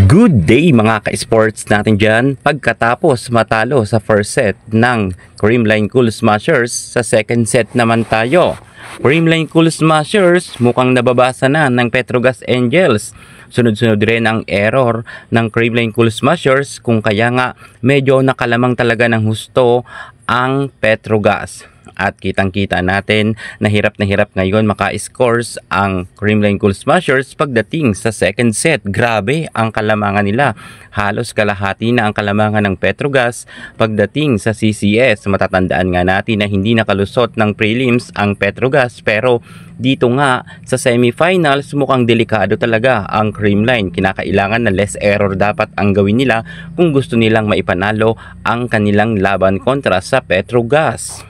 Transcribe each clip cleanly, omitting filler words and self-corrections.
Good day mga ka-sports natin dyan. Pagkatapos matalo sa first set ng Creamline Cool Smashers, sa second set naman tayo. Creamline Cool Smashers mukhang nababasa na ng Petrogas Angels. Sunod-sunod rin ang error ng Creamline Cool Smashers, kung kaya nga medyo nakalamang talaga ng husto ang Petrogas. At kitang-kita natin na hirap ngayon maka-scores ang Creamline Cool Smashers pagdating sa second set. Grabe ang kalamangan nila. Halos kalahati na ang kalamangan ng Petrogas pagdating sa CCS. Matatandaan nga natin na hindi nakalusot ng prelims ang Petrogas, pero dito nga sa semifinals mukhang delikado talaga ang Creamline. Kinakailangan na less error dapat ang gawin nila kung gusto nilang maipanalo ang kanilang laban kontra sa Petrogas.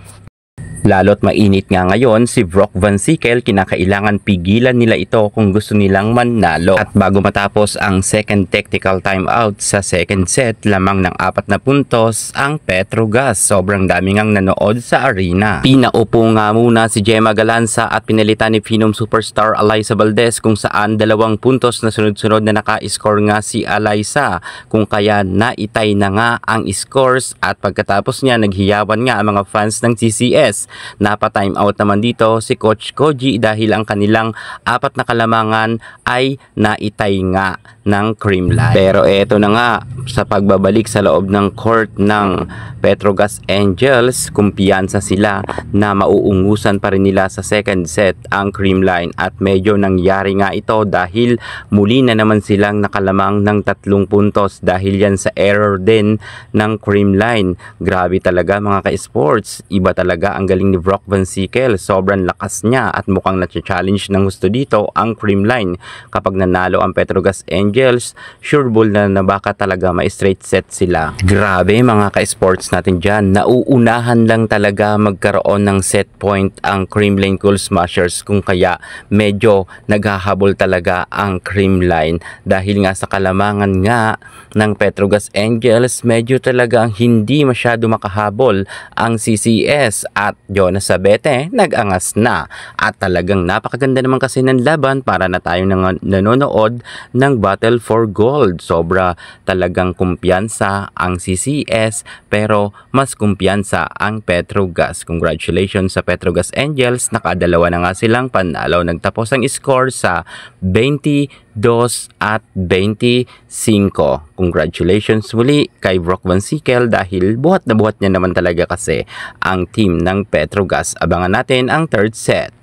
Lalo't mainit nga ngayon si Brock Van Sickle, kinakailangan pigilan nila ito kung gusto nilang manalo. At bago matapos ang second technical timeout sa second set, lamang ng 4 na puntos ang Petrogas. Sobrang dami ngang nanood sa arena. Pinaupo nga muna si Gemma Galanza at pinalitan ni Phenom superstar Alyssa Valdez, kung saan 2 puntos na sunod-sunod na naka-score nga si Alyssa, kung kaya naitay na nga ang scores. At pagkatapos niya naghiyawan nga ang mga fans ng CCS. Napa-time out naman dito si Coach Koji dahil ang kanilang 4 na kalamangan ay naitay nga ng Creamline. Pero eto na nga, sa pagbabalik sa loob ng court ng Petrogas Angels, kumpiyansa sila na mauungusan pa rin nila sa second set ang Creamline, at medyo nangyari nga ito dahil muli na naman silang nakalamang ng 3 puntos dahil yan sa error din ng Creamline. Grabe talaga mga ka-sports, iba talaga ang galing ni Brock Van Sickle. Sobrang lakas niya at mukhang na-challenge ng gusto dito ang Creamline. Kapag nanalo ang Petrogas Angels, sure ball na baka talaga ma-straight set sila. Grabe mga ka-sports natin dyan, nauunahan lang talaga magkaroon ng set point ang Creamline Cool Smashers, kung kaya medyo naghahabol talaga ang Creamline dahil nga sa kalamangan nga ng Petrogas Angels, medyo talagang hindi masyado makahabol ang CCS. At Jonas Sabete nag-angas na, at talagang napakaganda naman kasi ng laban para na tayo nanonood ng Battle for Gold. Sobra talagang kumpiyansa ang CCS, pero mas kumpiyansa ang Petrogas. Congratulations sa Petrogas Angels, nakadalawa na nga silang panalo. Nagtapos ang score sa 22 at 25. Congratulations muli kay Brock Van Sickle dahil buhat na buhat niya naman talaga kasi ang team ng Petrogas. Abangan natin ang third set.